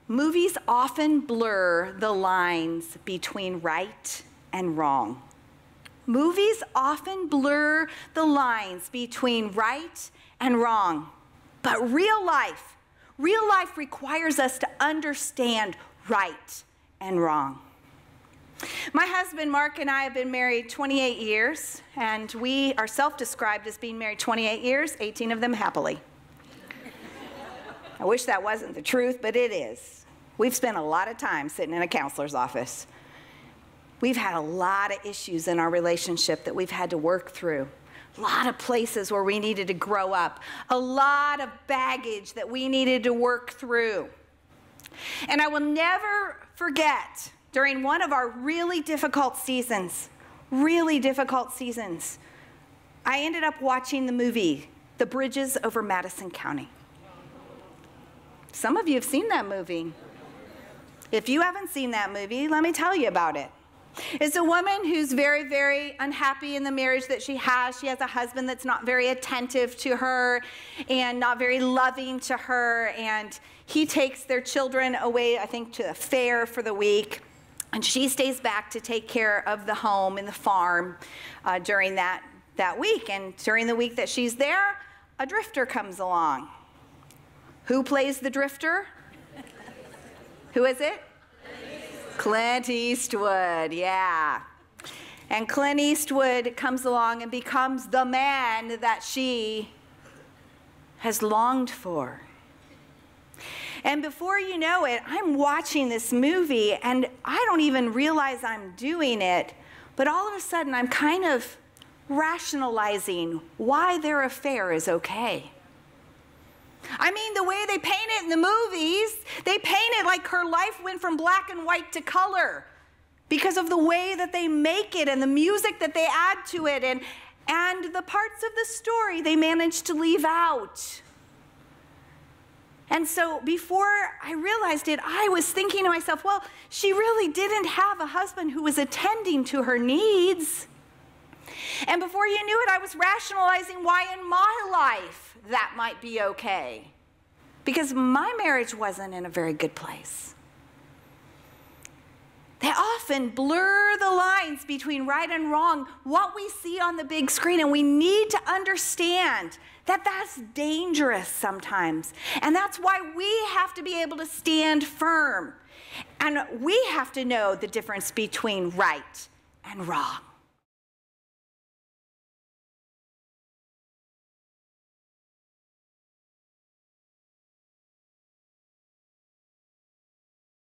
Movies often blur the lines between right and wrong. Movies often blur the lines between right and wrong. But real life requires us to understand right and wrong. My husband, Mark, and I have been married 28 years, and we are self-described as being married 28 years, 18 of them happily. I wish that wasn't the truth, but it is. We've spent a lot of time sitting in a counselor's office. We've had a lot of issues in our relationship that we've had to work through. A lot of places where we needed to grow up. A lot of baggage that we needed to work through. And I will never forget, during one of our really difficult seasons, I ended up watching the movie, The Bridges Over Madison County. Some of you have seen that movie. If you haven't seen that movie, let me tell you about it. It's a woman who's very, very unhappy in the marriage that she has. She has a husband that's not very attentive to her and not very loving to her. And he takes their children away, I think, to a fair for the week. And she stays back to take care of the home and the farm during that week. And during the week that she's there, a drifter comes along. Who plays the drifter? Who is it? Clint Eastwood, yeah. And Clint Eastwood comes along and becomes the man that she has longed for. And before you know it, I'm watching this movie, and I don't even realize I'm doing it, but all of a sudden I'm kind of rationalizing why their affair is okay. I mean, the way they paint it in the movies, they paint it like her life went from black and white to color because of the way that they make it and the music that they add to it and the parts of the story they managed to leave out. And so before I realized it, I was thinking to myself, well, she really didn't have a husband who was attending to her needs. And before you knew it, I was rationalizing why in my life that might be okay. Because my marriage wasn't in a very good place. They often blur the lines between right and wrong, what we see on the big screen, and we need to understand that that's dangerous sometimes. And that's why we have to be able to stand firm. And we have to know the difference between right and wrong.